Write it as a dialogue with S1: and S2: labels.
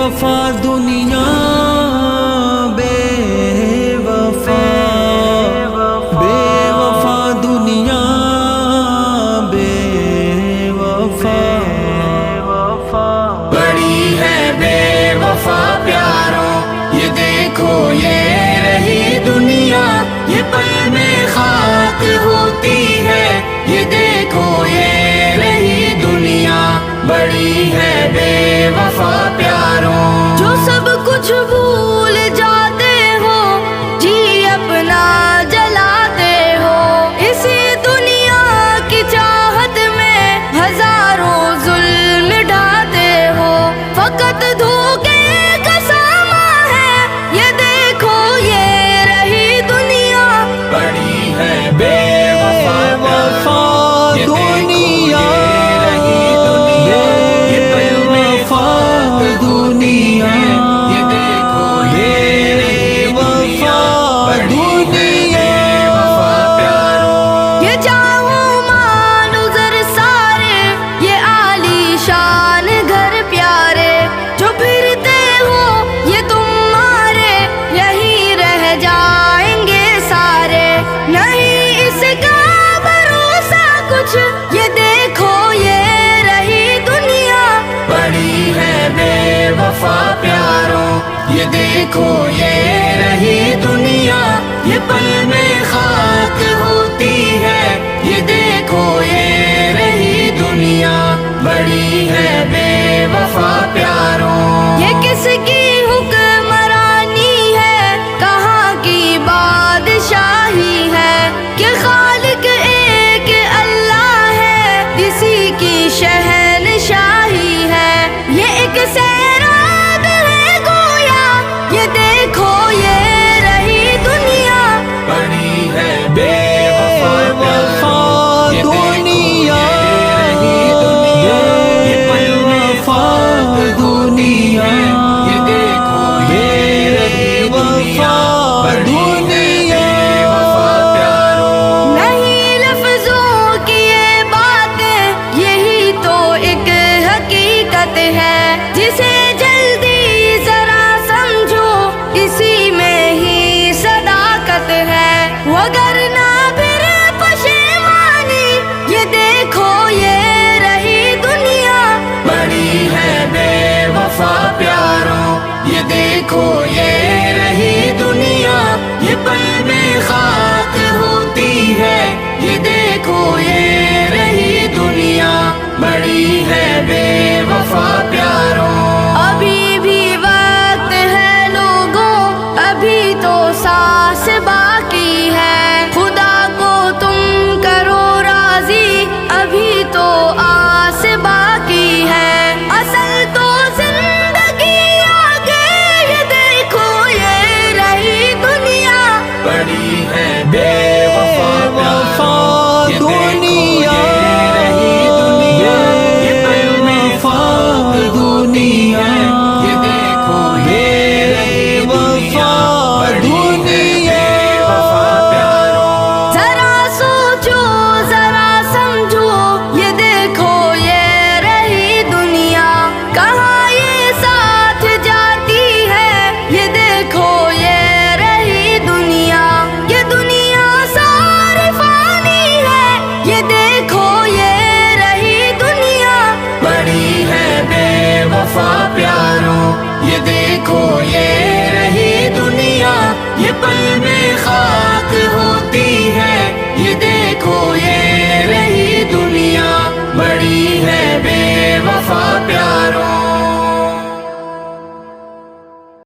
S1: وفا دنیا بے وفا، بے وفا دنیا بے وفا،
S2: بڑی ہے بے وفا پیاروں، یہ دیکھو یہ رہی دنیا، یہ پل میں خاک ہوتی ہے، یہ دیکھو یہ رہی دنیا، بڑی ہے بے وفا پیاروں۔
S3: جو سب کچھ بھول جاتے ہو، جی اپنا جلاتے ہو، اسی دنیا کی چاہت میں ہزاروں ظلم ڈھاتے ہو، فقط دھوکے کا ساما ہے، یہ دیکھو یہ رہی دنیا،
S2: بڑی ہے بے وفا
S1: وفا دنیا
S2: رہی دنیا، یہ پل میں خاک ہوتی ہے، یہ دیکھو یہ رہی دنیا، بڑی ہے بے وفا پیاروں۔
S3: یہ جاؤ مانظر سارے، یہ عالی شان گھر پیارے، جو پھرتے ہو یہ تمہارے، یہیں رہ جائیں گے سارے، نہیں اس کا بھروسہ کچھ، یہ دیکھو یہ رہی دنیا،
S2: بڑی ہے بے وفا پیاروں، یہ دیکھو یہ رہی دنیا، یہ پل میں خاک ہوتی ہے، یہ دیکھو یہ رہی دنیا، بڑی ہے بے وفا پیاروں۔
S3: یہ کس کی حکمرانی ہے، کہاں کی بادشاہی ہے، کہ خالق ایک اللہ ہے، اسی کی شہنشاہی ہے، یہ ایک سیراب ہے گویا، یہ دیکھو یہ رہی دنیا،
S2: بڑی ہے بے وفا
S1: وفا
S2: پیاروں،
S1: دنیا
S2: رہی دنیا، یہ پل میں خاک ہوتی ہے، یہ دیکھو یہ رہی دنیا، بڑی ہے بے وفا پیاروں۔
S3: نہیں لفظوں کی یہ باتیں، یہی تو ایک حقیقت ہے، جسے جلدی ذرا سمجھو، اسی میں ہی صداقت ہے، وگرنہ پھر پشیمانی، یہ دیکھو یہ رہی دنیا،
S2: بڑی ہے بے وفا پیاروں، یہ دیکھو